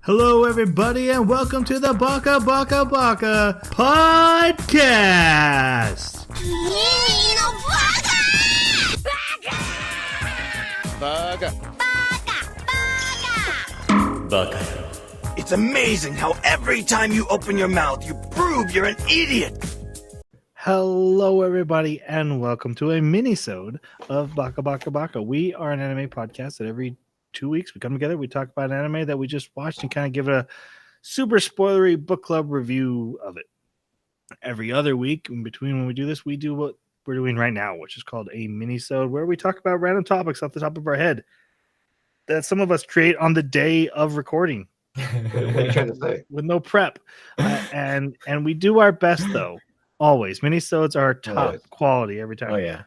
Hello, everybody, and welcome to the Baka podcast. Baka. It's amazing how every time you open your mouth, you prove you're an idiot. Hello, everybody, and welcome to a mini-sode of Baka. We are an anime podcast that every 2 weeks we come together, we talk about an anime that we just watched and kind of give it a super spoilery book club review of it. Every other week in between when we do this, we do what we're doing right now, which is called a mini-sode, where we talk about random topics off the top of our head that some of us create on the day of recording. What are you trying to say? With no prep. And we do our best, though. Always. Mini-sodes are top quality every time. Oh, yeah.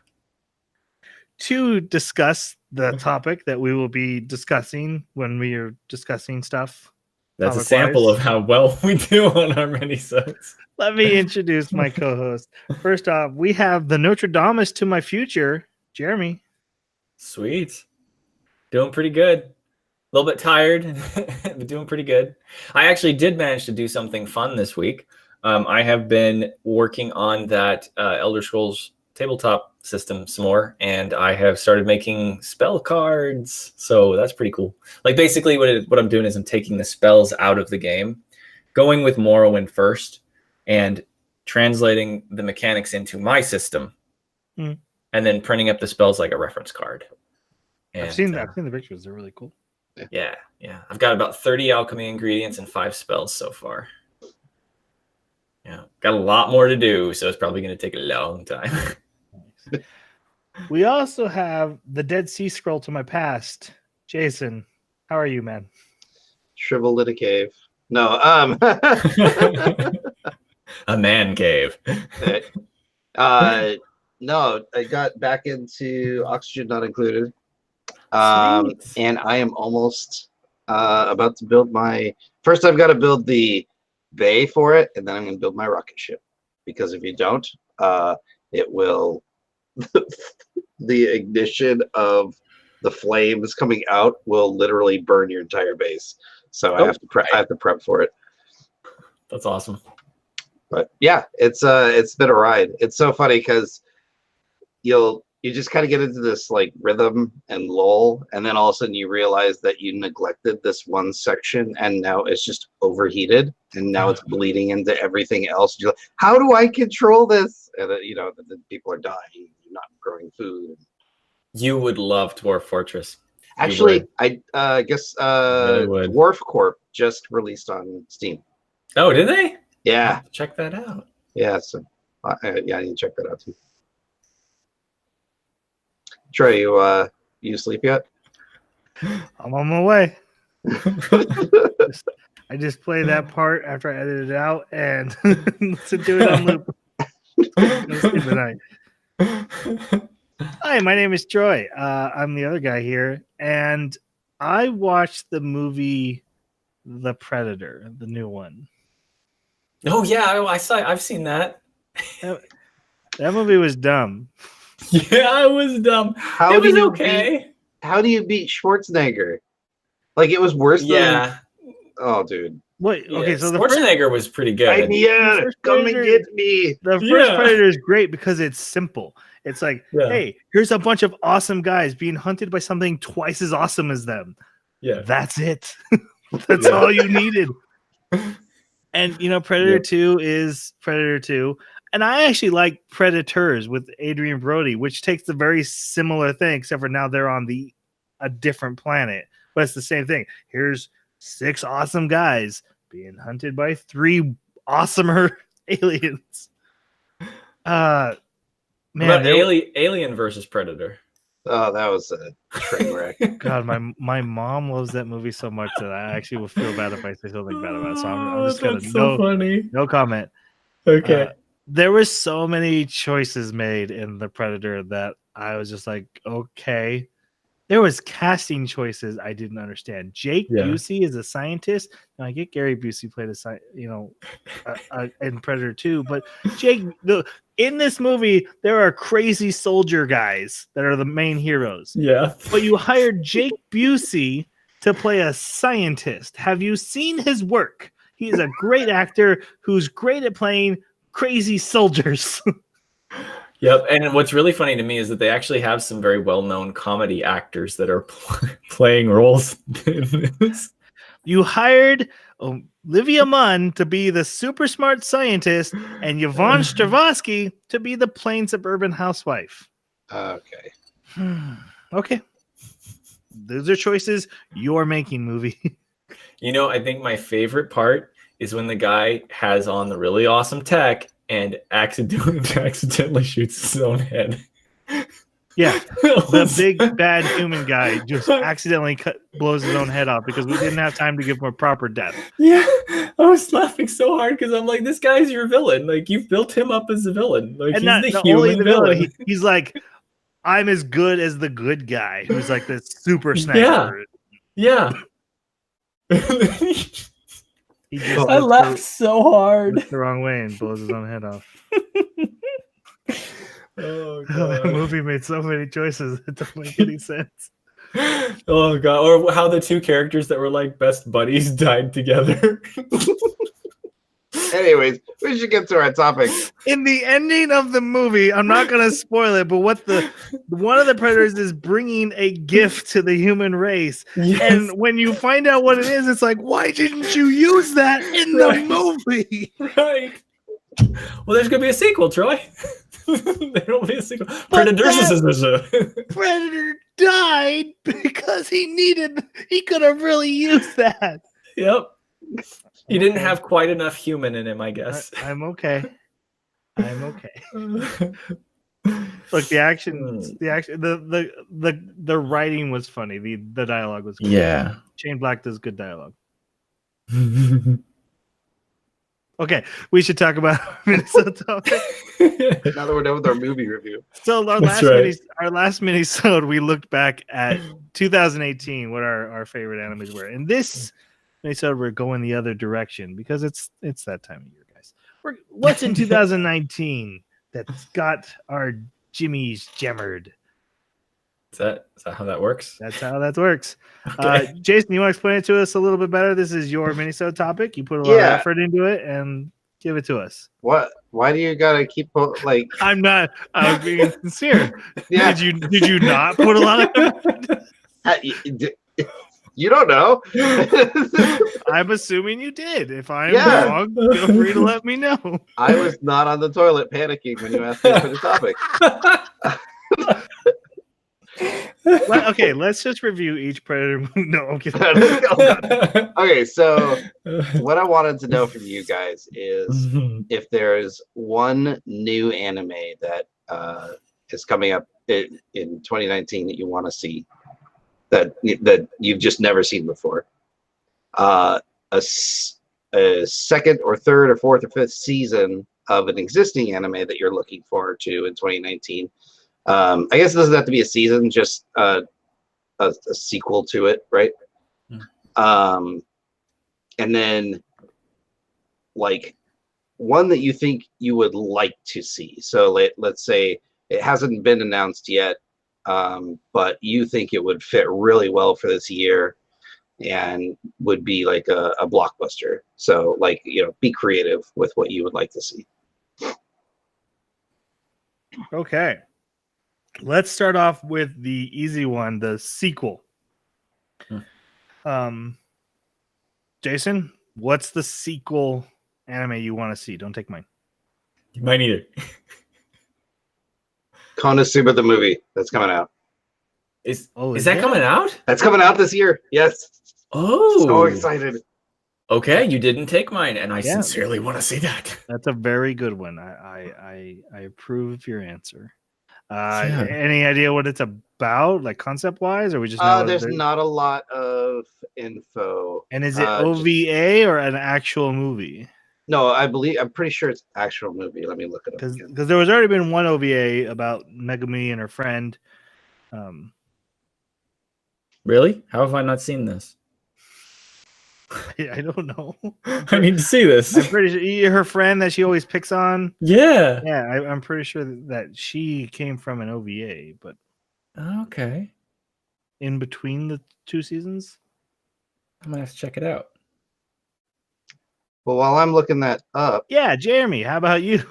To discuss the topic that we will be discussing when we are discussing stuff. That's a sample of how well we do on our mini-sodes. Let me introduce my co-host. First off, we have the Notre Dame to my future, Jeremy. Sweet. Doing pretty good. A little bit tired, but doing pretty good. I actually did manage to do something fun this week. I have been working on that Elder Scrolls tabletop system some more, and I have started making spell cards. So that's pretty cool. Like basically what I'm doing is I'm taking the spells out of the game, going with Morrowind first, and translating the mechanics into my system, and then printing up the spells like a reference card. And, I've seen the pictures. They're really cool. Yeah. I've got about 30 alchemy ingredients and 5 spells so far. Yeah, got a lot more to do, so it's probably going to take a long time. We also have the Dead Sea Scroll to my past. Jason, how are you, man? Shriveled in a cave. No, A man cave. No, I got back into Oxygen Not Included. And I am almost about to build my... First, I've got to build the bay for it, and then I'm going to build my rocket ship. Because if you don't, it will... the ignition of the flames coming out will literally burn your entire base. So I have to prep for it. That's awesome. But yeah, it's been a ride. It's so funny because you just kind of get into this like rhythm and lull, and then all of a sudden you realize that you neglected this one section, and now it's just overheated, and now it's bleeding into everything else. You're like, how do I control this? And the people are dying. You're not growing food. You would love Dwarf Fortress. Actually, I guess Dwarf Corp just released on Steam. Oh, did they? Yeah. Check that out. Yeah. So I need to check that out too. Trey, you asleep yet? I'm on my way. I just play that part after I edit it out and listen to it on loop. Hi, my name is Troy. I'm the other guy here, and I watched the movie The Predator, the new one. Oh yeah, I've seen that. That movie was dumb. Yeah, it was dumb. It was okay. How do you beat Schwarzenegger? Like, it was worse than... Yeah. Oh, dude. Wait, okay, so the Schwarzenegger was pretty good. Yeah, come and get me. The first Predator is great because it's simple. It's like, hey, here's a bunch of awesome guys being hunted by something twice as awesome as them. Yeah. That's it. That's all you needed. And, Predator 2 is Predator 2. And I actually like Predators with Adrian Brody, which takes the very similar thing, except for now they're on a different planet. But it's the same thing. Here's 6 awesome guys being hunted by 3 awesomer aliens. Man, Alien versus Predator. Oh, that was a train wreck. God, my mom loves that movie so much that I actually will feel bad if I say something bad about it. So I'm just gonna funny. No comment. Okay. There were so many choices made in The Predator that I was just like, okay. There was casting choices I didn't understand. Jake Busey is a scientist. Now, I get Gary Busey played in Predator 2, but Jake, in this movie, there are crazy soldier guys that are the main heroes. Yeah. But you hired Jake Busey to play a scientist. Have you seen his work? He is a great actor who's great at playing crazy soldiers. Yep, and what's really funny to me is that they actually have some very well-known comedy actors that are playing roles in this. You hired Olivia Munn to be the super smart scientist and Yvonne Strahovski to be the plain suburban housewife. Okay. Okay. Those are choices you're making, movie. You know, I think my favorite part is when the guy has on the really awesome tech and accidentally shoots his own head. Yeah, the big bad human guy just accidentally blows his own head off because we didn't have time to give him a proper death. Yeah, I was laughing so hard because I'm like, this guy's your villain. Like, you've built him up as a villain. Like, and he's the human villain. He's like, I'm as good as the good guy who's like this super sniper. Yeah. I laughed so hard. The wrong way and blows his own head off. Oh, God. The movie made so many choices that don't make any sense. Oh god! Or how the two characters that were like best buddies died together. Anyways, we should get to our topic. In the ending of the movie, I'm not going to spoil it, but one of the predators is bringing a gift to the human race. Yes. And when you find out what it is, it's like, why didn't you use that in the movie? Right. Well, there's going to be a sequel, Troy. There will be a sequel. Predator died because he could have really used that. Yep. He didn't have quite enough human in him, I guess. I'm okay. Look, the writing was funny. The dialogue was good. Yeah. Shane Black does good dialogue. Okay, we should talk about Minnesota topic. Now that we're done with our movie review. So our last mini-sode, we looked back at 2018, what our favorite animes were. And this mini-sode, we're going the other direction because it's that time of year, guys. What's in 2019 that's got our Jimmy's gemmered? Is that how that works? That's how that works. Okay. Jason, you want to explain it to us a little bit better? This is your mini-sode topic. You put a lot of effort into it, and give it to us. What? Why do you gotta keep like? I'm being sincere. Yeah. Did you not put a lot of effort? You don't know. I'm assuming you did. If I'm wrong, feel free to let me know. I was not on the toilet panicking when you asked me for the topic. Okay, let's just review each Predator movie. No, okay. Okay, so what I wanted to know from you guys is if there's one new anime that is coming up in 2019 that you want to see that you've just never seen before. A second or third or fourth or fifth season of an existing anime that you're looking forward to in 2019. I guess it doesn't have to be a season, just a sequel to it, right? And then like one that you think you would like to see. So let's say it hasn't been announced yet, but you think it would fit really well for this year and would be like a blockbuster. So like, be creative with what you would like to see. Okay. Let's start off with the easy one, the sequel. Jason, what's the sequel anime you want to see? Don't take mine. Mine either. Konosuba the movie that's coming out. Is that coming out? That's coming out this year. Yes. Oh, so excited. Okay, you didn't take mine, and I sincerely want to see that. That's a very good one. I approve your answer. Any idea what it's about, like concept wise, or we just know there's not a lot of info. And is it OVA or an actual movie? No, I'm pretty sure it's actual movie. Let me look it up because there was already been one OVA about Megumi and her friend. Really? How have I not seen this? I don't know. I need to see this. I'm pretty sure her friend that she always picks on. Yeah. Yeah, I'm pretty sure that she came from an OVA, but okay. In between the two seasons. I'm gonna have to check it out. Well, while I'm looking that up, yeah, Jeremy, how about you?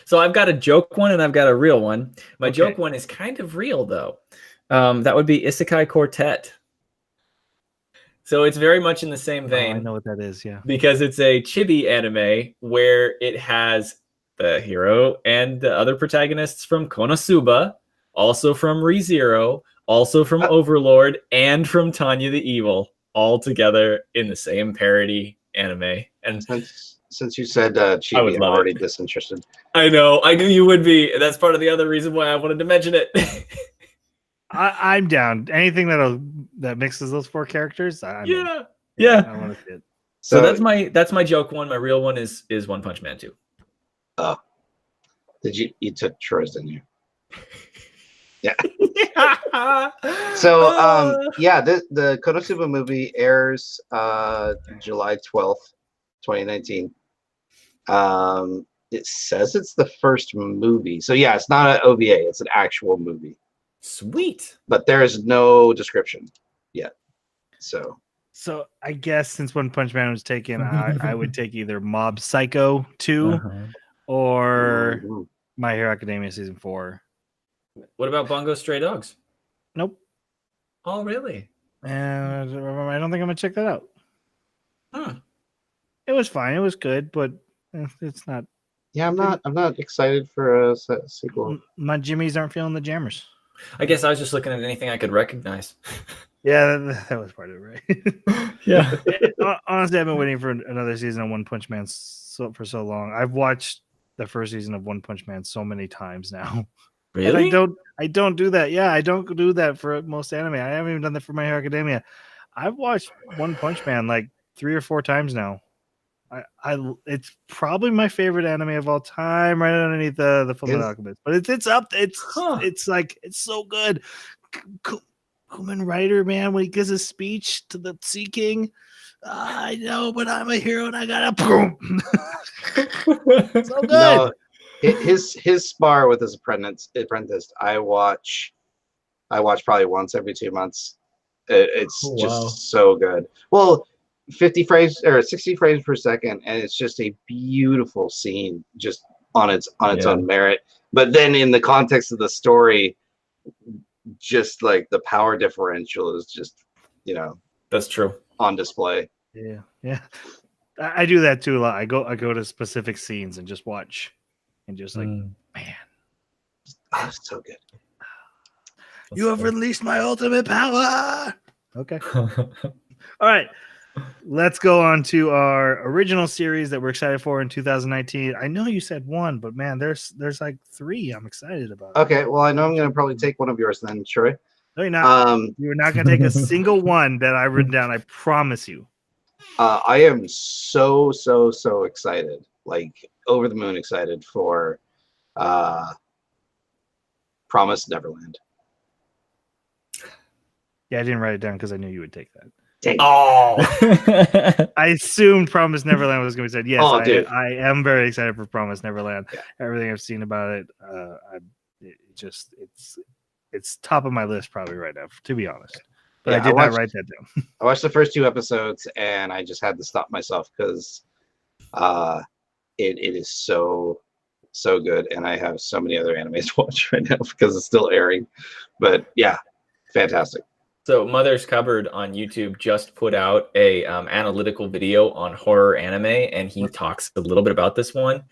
So I've got a joke one and I've got a real one. My joke one is kind of real though. That would be Isekai Quartet. So it's very much in the same vein. I know what that is, yeah. Because it's a chibi anime where it has the hero and the other protagonists from Konosuba, also from ReZero, also from Overlord, and from Tanya the Evil, all together in the same parody anime. And since you said chibi, I'm already disinterested. I know. I knew you would be. That's part of the other reason why I wanted to mention it. I'm down. Anything that mixes those four characters. Yeah. I want to see it. So that's my joke one. My real one is One Punch Man 2. Oh, you took Troy's, didn't you? Yeah. So the Konosuba movie airs July 12th, 2019. It says it's the first movie. So yeah, it's not an OVA, it's an actual movie. Sweet. But there is no description yet. So I guess since One Punch Man was taken, I would take either Mob Psycho 2 or My Hero Academia Season 4. What about Bungo Stray Dogs? Nope. Oh, really? And I don't think I'm gonna check that out. Huh. It was fine. It was good, but it's not. Yeah, I'm not excited for a sequel. My Jimmies aren't feeling the jammers. I guess I was just looking at anything I could recognize. Yeah, that was part of it, right? Yeah. Honestly, I've been waiting for another season of One Punch Man for so long. I've watched the first season of One Punch Man so many times now. Really? And I don't do that. Yeah, I don't do that for most anime. I haven't even done that for My Hero Academia. I've watched One Punch Man like 3 or 4 times now. It's probably my favorite anime of all time, right underneath the Fullmetal Alchemist. But it's up. It's like it's so good. Kamen Rider, man, when he gives a speech to the Sea King, I know, but I'm a hero and I gotta boom. So good. No, his spar with his apprentice. I watch probably once every 2 months. It's just so good. Well, 50 frames or 60 frames per second, and it's just a beautiful scene, just on its own merit. But then in the context of the story, just like the power differential is just, that's true, on display. Yeah. I do that too a lot. I go to specific scenes and just watch, and just like, man, it's so good. You have released my ultimate power. Okay. All right. Let's go on to our original series that we're excited for in 2019. I know you said 1, but man, there's like 3 I'm excited about. Okay, well, I know I'm going to probably take one of yours then, Troy. No, you're not. You're not going to take a single one that I've written down. I promise you. I am so excited, like over the moon excited for Promised Neverland. Yeah, I didn't write it down because I knew you would take that. Oh, I assumed Promised Neverland was going to be said. Yes, I am very excited for Promised Neverland. Yeah. Everything I've seen about it, it's top of my list probably right now, to be honest. But I did not write that down. I watched the first 2 episodes and I just had to stop myself because it is so good, and I have so many other animes to watch right now because it's still airing. But yeah, fantastic. So Mother's Cupboard on YouTube just put out a analytical video on horror anime, and he talks a little bit about this one.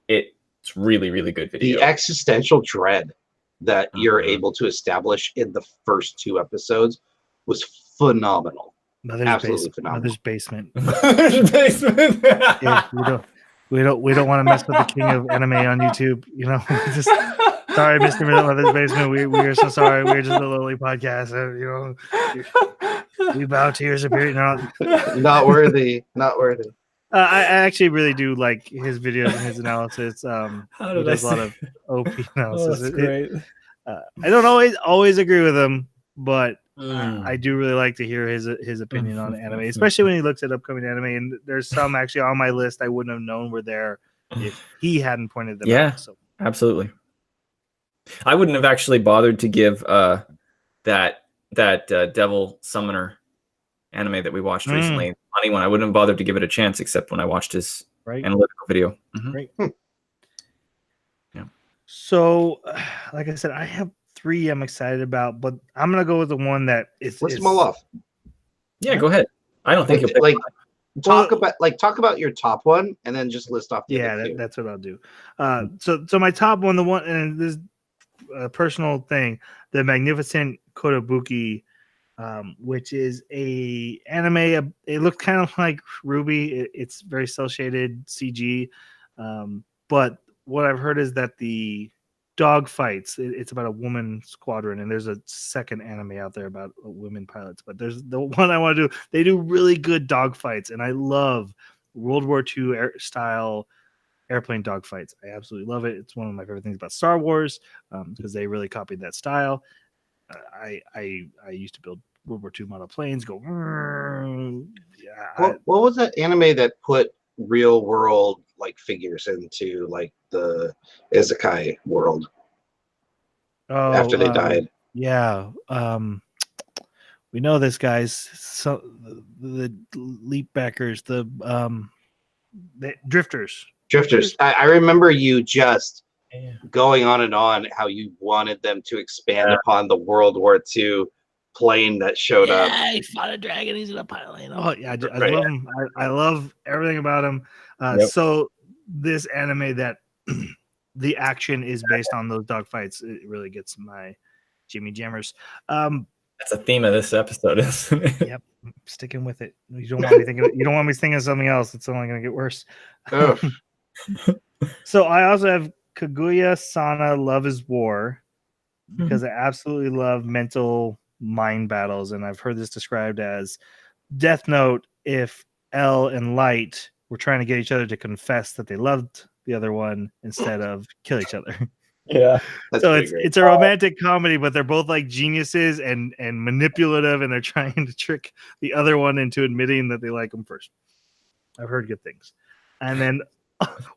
It's really, really good video. The existential dread that you're able to establish in the first 2 episodes was phenomenal. Absolutely phenomenal. Mother's Basement. Mother's Basement. Yeah, we don't want to mess with the king of anime on YouTube. Just. Sorry, Mr. Mother's Basement. We are so sorry. We're just a lowly podcast. We bow to your superior. Not worthy. Not worthy. I actually really do like his videos and his analysis. He does a lot of OP analysis. That's great. I don't always agree with him, but I do really like to hear his opinion on anime, especially when he looks at upcoming anime. And there's some actually on my list I wouldn't have known were there if he hadn't pointed them out. So absolutely. I wouldn't have actually bothered to give that Devil Summoner anime that we watched recently. Funny one. I wouldn't have bothered to give it a chance except when I watched his analytical video. Right. Yeah. So, like I said, I have 3 I'm excited about, but I'm gonna go with the one that is. List them all off. Yeah, go ahead. I don't think you'll pick talk about your top one and then just list off the other 2. That's what I'll do. So my top one, the one, and this personal thing, the Magnificent Kotobuki, which is a anime. It looks kind of like Ruby. It's very cel shaded CG, but what I've heard is that the dog fights. It's about a woman squadron, and there's a second anime out there about women pilots. But there's the one I want to do. They do really good dog fights, and I love World War II style airplane dog fights. I absolutely love it. It's one of my favorite things about Star Wars because they really copied that style. I used to build World War II model planes. Go. What was that anime that put real world like figures into like the isekai world after they died? Yeah. We know this, guys. So the leap backers, the drifters. I remember you just going on and on how you wanted them to expand upon the World War II plane that showed up. Yeah, he fought a dragon. He's in a pilot. Oh yeah, I love him. I love everything about him. So this anime that the action is based on those dogfights, it really gets my Jimmy Jammers. That's a theme of this episode, isn't it? Yep, sticking with it. You don't want me thinking. You don't want me thinking of something else. It's only going to get worse. So I also have Kaguya-sama Love is War because I absolutely love mental mind battles, and I've heard this described as Death Note if L and Light were trying to get each other to confess that they loved the other one instead of kill each other. Yeah. So it's a romantic comedy, but they're both like geniuses and manipulative, and they're trying to trick the other one into admitting that they like them first. I've heard good things. And then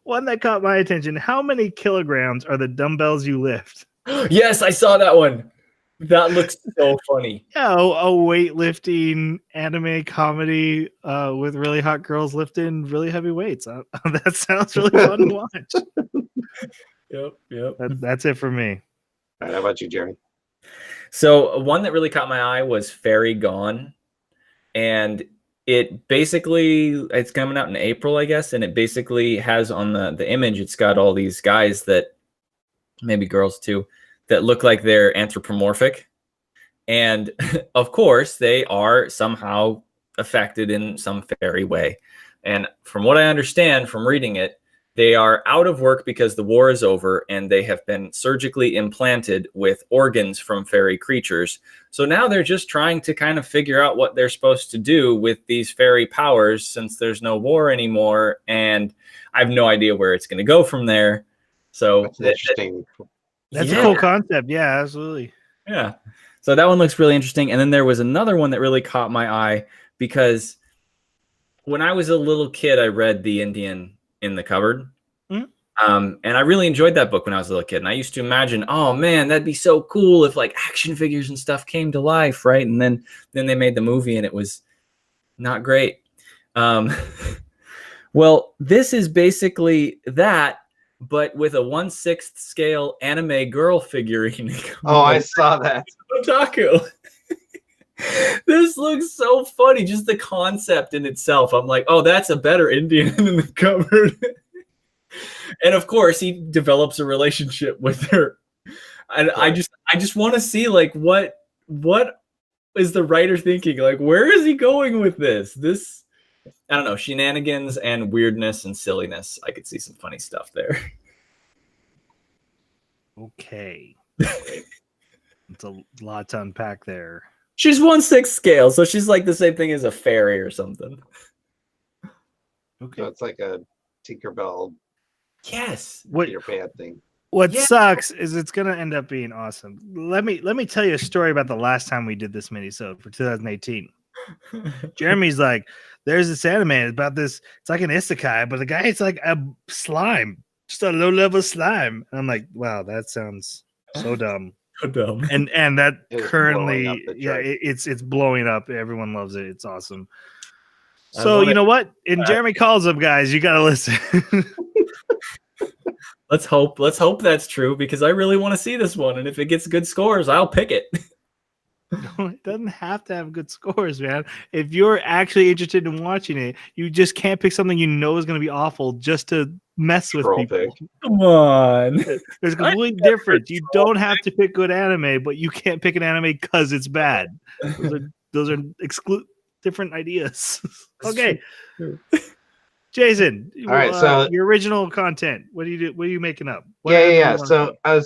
one that caught my attention: how many kilograms are the dumbbells you lift? Yes, I saw that one. That looks so funny. Yeah, a weightlifting anime comedy with really hot girls lifting really heavy weights. That sounds really fun to watch. Yep. That's it for me. All right, how about you, Jerry? So one that really caught my eye was Fairy Gone, and it's coming out in April, I guess, and it basically has on the image, it's got all these guys that, maybe girls too, that look like they're anthropomorphic. And of course, they are somehow affected in some fairy way. And from what I understand from reading it, they are out of work because the war is over, and they have been surgically implanted with organs from fairy creatures. So now they're just trying to kind of figure out what they're supposed to do with these fairy powers since there's no war anymore. And I have no idea where it's going to go from there. So that's interesting. That's a cool concept. Yeah, absolutely. Yeah. So that one looks really interesting. And then there was another one that really caught my eye because when I was a little kid, I read The Indian in the Cupboard. And I really enjoyed that book when I was a little kid. And I used to imagine, oh man, that'd be so cool if like action figures and stuff came to life, right? And then they made the movie and it was not great. Well, this is basically that, but with a 1/6 scale anime girl figurine. Oh, I saw that. Otaku. This looks so funny. Just the concept in itself. I'm like, oh, that's a better Indian in the Cupboard. And of course, he develops a relationship with her. And I just want to see like what is the writer thinking? Like, where is he going with this? I don't know, shenanigans and weirdness and silliness. I could see some funny stuff there. Okay. It's a lot to unpack there. She's 1/6 scale, so she's like the same thing as a fairy or something. Okay. So it's like a Tinkerbell. Yes. Peter Pan thing. What sucks is it's gonna end up being awesome. Let me tell you a story about the last time we did this minisode for 2018. Jeremy's like, there's this anime about this. It's like an isekai, but the guy is like a slime, just a low level slime. And I'm like, wow, that sounds so dumb. So dumb. And that It's currently, blowing up the yeah, chart. it's blowing up. Everyone loves it. It's awesome. So you know what? In Jeremy Calls Up, guys, you gotta listen. Let's hope that's true, because I really want to see this one, and if it gets good scores, I'll pick it. No, it doesn't have to have good scores, man. If you're actually interested in watching it, you just can't pick something you know is going to be awful just to mess with people. Pick. Come on. There's a complete difference. You don't have to pick good anime, but you can't pick an anime because it's bad. Those are different ideas. Okay. Jason, all right, so your original content. What do you do? What are you making up? Yeah. So I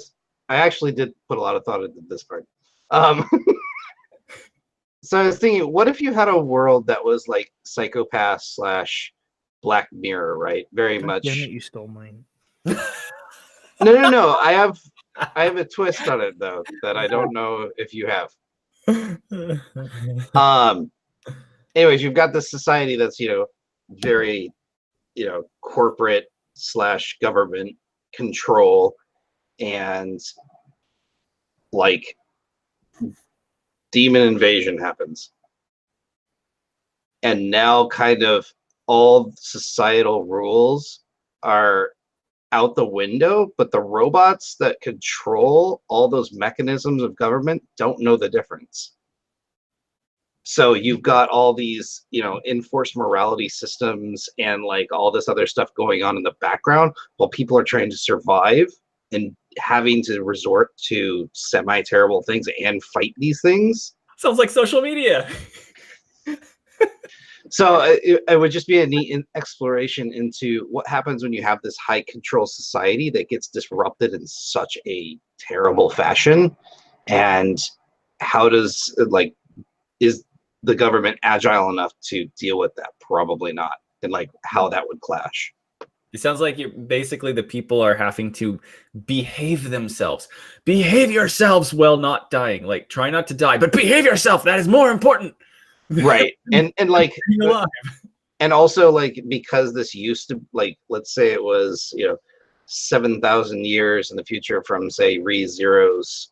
actually did put a lot of thought into this part. So I was thinking, what if you had a world that was like Psychopath / Black Mirror, right? Very God much. Damn it, you stole mine. No. I have a twist on it though that I don't know if you have. Anyways, you've got this society that's very corporate / government control, and like demon invasion happens, and now kind of all societal rules are out the window, but the robots that control all those mechanisms of government don't know the difference. So you've got all these enforced morality systems and like all this other stuff going on in the background while people are trying to survive and having to resort to semi-terrible things and fight these things. Sounds like social media. So it would just be a neat exploration into what happens when you have this high control society that gets disrupted in such a terrible fashion, and how does is the government agile enough to deal with that? Probably not. And like how that would clash. It sounds like basically the people are having to behave themselves. Behave yourselves while not dying. Like, try not to die, but behave yourself. That is more important. Right. And like, and also like, because this used to, like, let's say it was, 7,000 years in the future from say ReZero's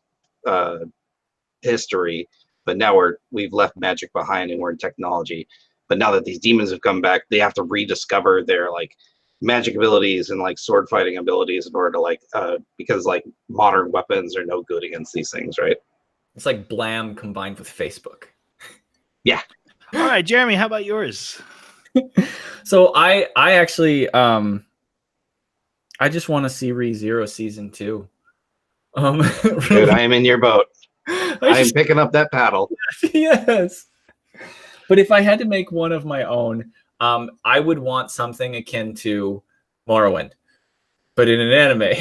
history, but now we've left magic behind and we're in technology. But now that these demons have come back, they have to rediscover their like magic abilities and like sword fighting abilities in order to like because like modern weapons are no good against these things, right? It's like Blam combined with Facebook. Yeah. All right, Jeremy, how about yours? So I actually I just want to see ReZero season 2. Dude, I am in your boat. I'm picking up that paddle. Yes. But if I had to make one of my own, I would want something akin to Morrowind, but in an anime.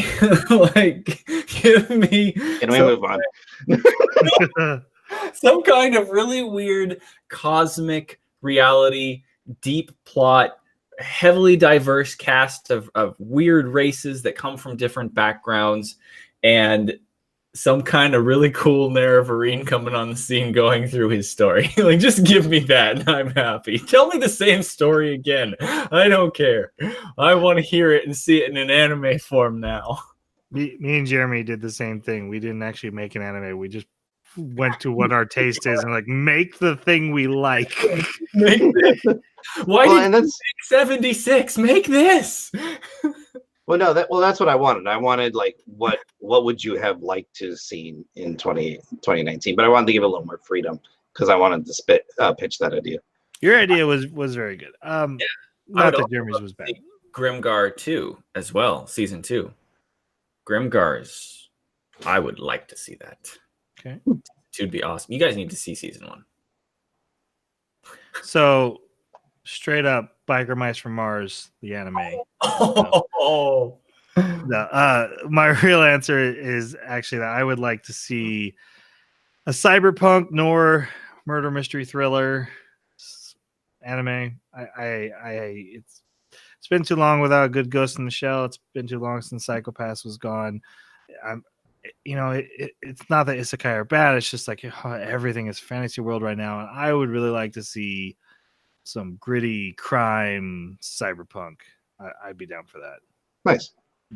Like, give me. Can we move on? Some kind of really weird cosmic reality, deep plot, heavily diverse cast of weird races that come from different backgrounds, and some kind of really cool Nerevarine coming on the scene going through his story. Like, just give me that and I'm happy. Tell me the same story again. I don't care. I want to hear it and see it in an anime form now. Me and Jeremy did the same thing. We didn't actually make an anime. We just went to what our taste is and like make the thing we like. Why did you make 76? Make this. Well, no, that's what I wanted. I wanted like what would you have liked to see in 2019? But I wanted to give it a little more freedom because I wanted to pitch that idea. Your idea was very good. Yeah, not that Jeremy's was bad. Grimgar 2 as well, season 2. Grimgar's, I would like to see that. Okay, it would be awesome. You guys need to see season 1. So, straight up, Biker Mice from Mars, the anime. Oh. No, my real answer is actually that I would like to see a cyberpunk noir murder mystery thriller anime. It's been too long without a good Ghost in the Shell. It's been too long since Psychopaths was gone. It's not that isekai are bad. It's just like everything is fantasy world right now, and I would really like to see some gritty crime cyberpunk. I'd be down for that. Nice.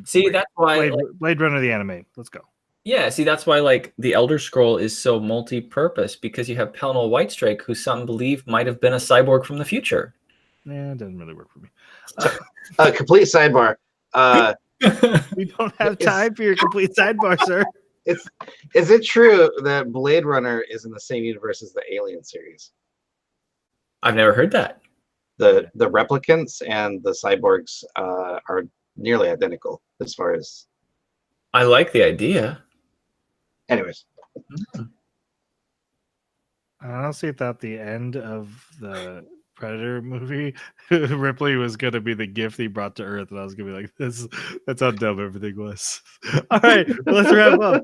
See, that's why Blade Runner the anime. Let's go. Yeah, see, that's why like the Elder Scroll is so multi-purpose, because you have Pelennor Whitestrike, who some believe might have been a cyborg from the future. Yeah, it doesn't really work for me. Complete sidebar. We don't have time for your complete sidebar, sir. Is it true that Blade Runner is in the same universe as the Alien series? I've never heard that. The replicants and the cyborgs are nearly identical as far as. I like the idea. Anyways. I honestly thought the end of the Predator movie, Ripley was going to be the gift he brought to Earth, and I was going to be like, that's how dumb everything was. All right, let's wrap up.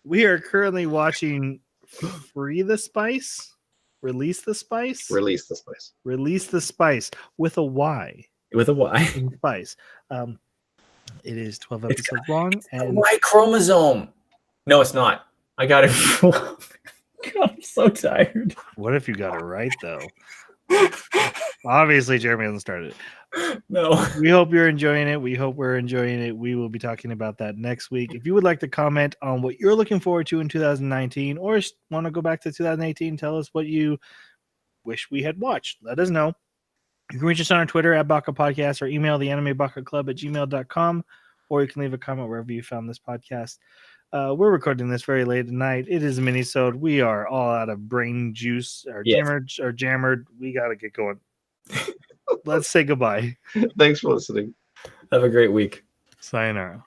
We are currently watching Free the Spyce, Release the Spyce, Release the Spyce, Release the Spyce with a Y. With a Y. In Spyce. It is 12 episodes long. And Y chromosome. No, it's not. I got it wrong. God, I'm so tired. What if you got it right, though? Obviously, Jeremy hasn't started it. No. We hope you're enjoying it. We hope we're enjoying it. We will be talking about that next week. If you would like to comment on what you're looking forward to in 2019 or want to go back to 2018, tell us what you wish we had watched. Let us know. You can reach us on our Twitter at Baka Podcast or email the animebakaclub@gmail.com, or you can leave a comment wherever you found this podcast. We're recording this very late at night. It is a mini-sode. We are all out of brain juice. Our jammered. We got to get going. Let's say goodbye. Thanks for listening. Have a great week. Sayonara.